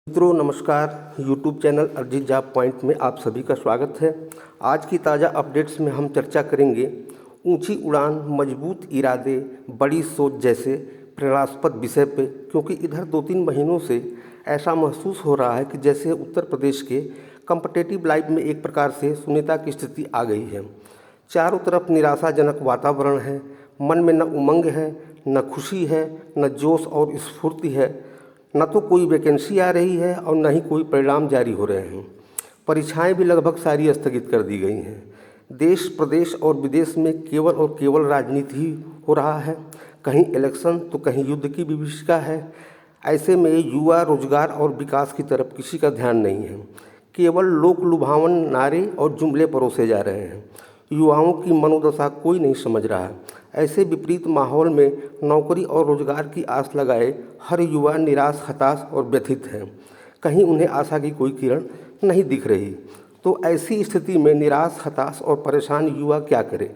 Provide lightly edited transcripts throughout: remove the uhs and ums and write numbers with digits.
मित्रों नमस्कार। YouTube channel Arijit job point में आप सभी का स्वागत है। आज की ताज़ा अपडेट्स में हम चर्चा करेंगे ऊंची उड़ान, मजबूत इरादे, बड़ी सोच जैसे प्रेरणास्पद विषय पे, क्योंकि इधर 2-3 महीनों से ऐसा महसूस हो रहा है कि जैसे उत्तर प्रदेश के कॉम्पिटिटिव लाइफ में एक प्रकार से शून्यता की स्थिति आ गई है। चारों तरफ निराशाजनक वातावरण है, मन में न उमंग है, न खुशी है, न जोश और स्फूर्ति है, न तो कोई वैकेंसी आ रही है और न ही कोई परिणाम जारी हो रहे हैं। परीक्षाएं भी लगभग सारी स्थगित कर दी गई हैं। देश, प्रदेश और विदेश में केवल और केवल राजनीति ही हो रहा है, कहीं इलेक्शन तो कहीं युद्ध की विभीषिका है। ऐसे में युवा रोजगार और विकास की तरफ किसी का ध्यान नहीं है। केवल लोक लुभावन नारे और जुमले परोसे जा रहे हैं। युवाओं की मनोदशा कोई नहीं समझ रहा है। ऐसे विपरीत माहौल में नौकरी और रोजगार की आस लगाए हर युवा निराश, हताश और व्यथित है। कहीं उन्हें आशा की कोई किरण नहीं दिख रही। तो ऐसी स्थिति में निराश, हताश और परेशान युवा क्या करे?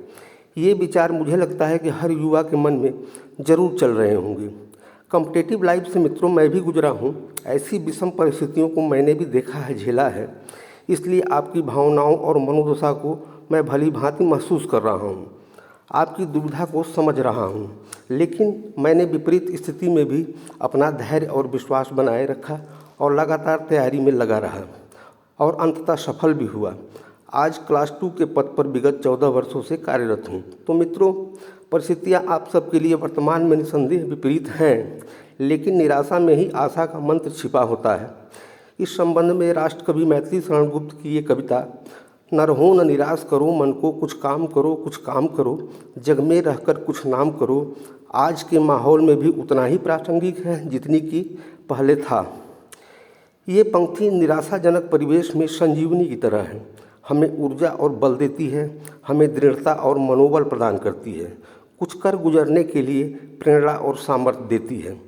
ये विचार मुझे लगता है कि हर युवा के मन में जरूर चल रहे होंगे। कॉम्पिटिटिव लाइफ से मित्रों मैं भी गुजरा हूँ। ऐसी विषम परिस्थितियों को मैंने भी देखा है, झेला है। इसलिए आपकी भावनाओं और मनोदशा को मैं भली भांति महसूस कर रहा हूँ, आपकी दुविधा को समझ रहा हूँ। लेकिन मैंने विपरीत स्थिति में भी अपना धैर्य और विश्वास बनाए रखा और लगातार तैयारी में लगा रहा और अंततः सफल भी हुआ। आज क्लास 2 के पद पर विगत 14 वर्षों से कार्यरत हूँ। तो मित्रों, परिस्थितियाँ आप सबके लिए वर्तमान में निसंदेह विपरीत हैं, लेकिन निराशा में ही आशा का मंत्र छिपा होता है। इस संबंध में राष्ट्रकवि मैथिली शरण गुप्त की ये कविता, न रहो न निराश करो मन को, कुछ काम करो कुछ काम करो, जग में रहकर कुछ नाम करो, आज के माहौल में भी उतना ही प्रासंगिक है जितनी कि पहले था। ये पंक्ति निराशाजनक परिवेश में संजीवनी की तरह है। हमें ऊर्जा और बल देती है, हमें दृढ़ता और मनोबल प्रदान करती है, कुछ कर गुजरने के लिए प्रेरणा और सामर्थ्य देती है।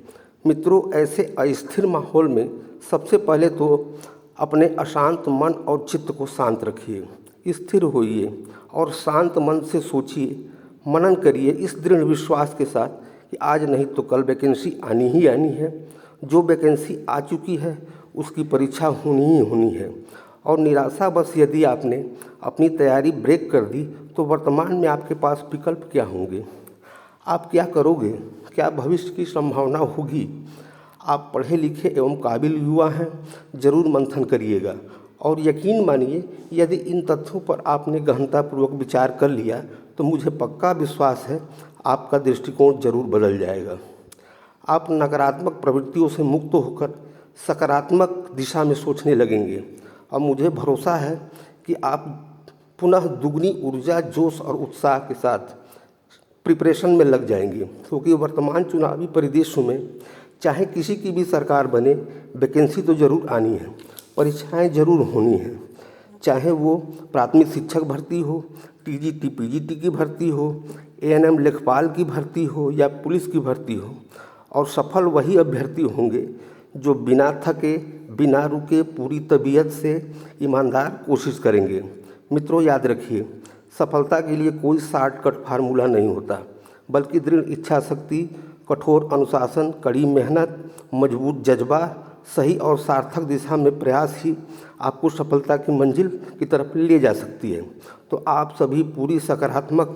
मित्रों, ऐसे अस्थिर माहौल में सबसे पहले तो अपने अशांत मन और चित्त को शांत रखिए, स्थिर होइए और शांत मन से सोचिए, मनन करिए इस दृढ़ विश्वास के साथ कि आज नहीं तो कल वैकेंसी आनी ही आनी है। जो वैकेंसी आ चुकी है उसकी परीक्षा होनी ही होनी है। और निराशा बस यदि आपने अपनी तैयारी ब्रेक कर दी तो वर्तमान में आपके पास विकल्प क्या होंगे? आप क्या करोगे? क्या भविष्य की संभावना होगी? आप पढ़े लिखे एवं काबिल युवा हैं, जरूर मंथन करिएगा और यकीन मानिए, यदि इन तथ्यों पर आपने गहनतापूर्वक विचार कर लिया तो मुझे पक्का विश्वास है आपका दृष्टिकोण जरूर बदल जाएगा। आप नकारात्मक प्रवृत्तियों से मुक्त होकर सकारात्मक दिशा में सोचने लगेंगे और मुझे भरोसा है कि आप पुनः दुगनी ऊर्जा, जोश और उत्साह के साथ प्रिपरेशन में लग जाएंगे, क्योंकि वर्तमान चुनावी परिदृश्य में चाहे किसी की भी सरकार बने, वैकेंसी तो जरूर आनी है, परीक्षाएं जरूर होनी हैं। चाहे वो प्राथमिक शिक्षक भर्ती हो, टीजीटी पीजीटी की भर्ती हो, एएनएम लेखपाल की भर्ती हो या पुलिस की भर्ती हो, और सफल वही अभ्यर्थी होंगे जो बिना थके, बिना रुके, पूरी तबीयत से ईमानदार कोशिश करेंगे। मित्रों, याद रखिए, सफलता के लिए कोई शॉर्टकट फार्मूला नहीं होता, बल्कि दृढ़ इच्छा शक्ति, कठोर अनुशासन, कड़ी मेहनत, मजबूत जज्बा, सही और सार्थक दिशा में प्रयास ही आपको सफलता की मंजिल की तरफ ले जा सकती है। तो आप सभी पूरी सकारात्मक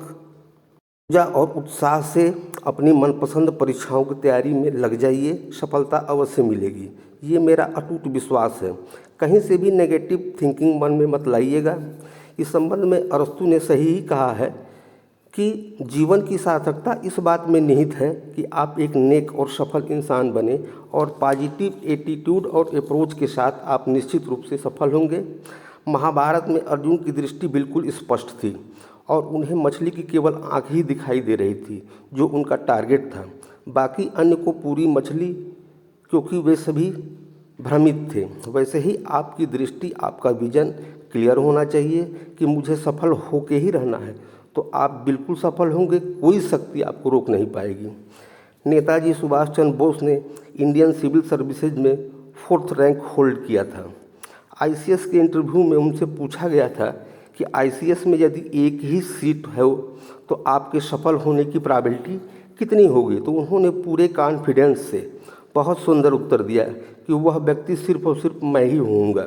ऊर्जा और उत्साह से अपनी मनपसंद परीक्षाओं की तैयारी में लग जाइए, सफलता अवश्य मिलेगी, ये मेरा अटूट विश्वास है। कहीं से भी नेगेटिव थिंकिंग मन में मत लाइएगा। इस संबंध में अरस्तु ने सही ही कहा है कि जीवन की सार्थकता इस बात में निहित है कि आप एक नेक और सफल इंसान बने, और पॉजिटिव एटीट्यूड और अप्रोच के साथ आप निश्चित रूप से सफल होंगे। महाभारत में अर्जुन की दृष्टि बिल्कुल स्पष्ट थी और उन्हें मछली की केवल आँख ही दिखाई दे रही थी जो उनका टारगेट था, बाकी अन्य को पूरी मछली, क्योंकि वे सभी भ्रमित थे। वैसे ही आपकी दृष्टि, आपका विजन क्लियर होना चाहिए कि मुझे सफल होके ही रहना है, तो आप बिल्कुल सफल होंगे, कोई शक्ति आपको रोक नहीं पाएगी। नेताजी सुभाष चंद्र बोस ने इंडियन सिविल सर्विसेज में 4th रैंक होल्ड किया था। आईसीएस के इंटरव्यू में उनसे पूछा गया था कि आईसीएस में यदि एक ही सीट है तो आपके सफल होने की प्रोबेबिलिटी कितनी होगी? तो उन्होंने पूरे कॉन्फिडेंस से, बहुत सुंदर उत्तर दिया कि वह व्यक्ति सिर्फ और सिर्फ मैं ही होऊंगा।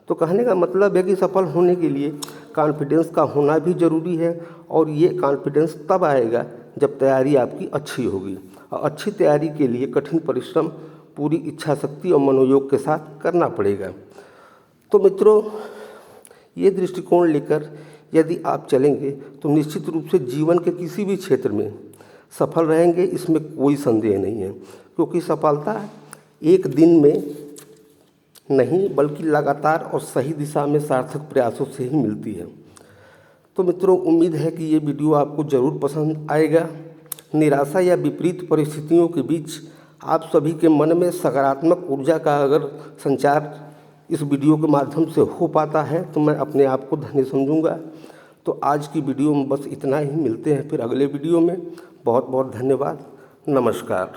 तो कहने का मतलब है कि सफल होने के लिए कॉन्फिडेंस का होना भी ज़रूरी है, और ये कॉन्फिडेंस तब आएगा जब तैयारी आपकी अच्छी होगी। और अच्छी तैयारी के लिए कठिन परिश्रम, पूरी इच्छा शक्ति और मनोयोग के साथ करना पड़ेगा। तो मित्रों, ये दृष्टिकोण लेकर यदि आप चलेंगे तो निश्चित रूप से जीवन के किसी भी क्षेत्र में सफल रहेंगे, इसमें कोई संदेह नहीं है। क्योंकि सफलता एक दिन में नहीं बल्कि लगातार और सही दिशा में सार्थक प्रयासों से ही मिलती है। तो मित्रों, उम्मीद है कि ये वीडियो आपको ज़रूर पसंद आएगा। निराशा या विपरीत परिस्थितियों के बीच आप सभी के मन में सकारात्मक ऊर्जा का अगर संचार इस वीडियो के माध्यम से हो पाता है तो मैं अपने आप को धन्य समझूंगा। तो आज की वीडियो में बस इतना ही। मिलते हैं फिर अगले वीडियो में। बहुत बहुत धन्यवाद। नमस्कार।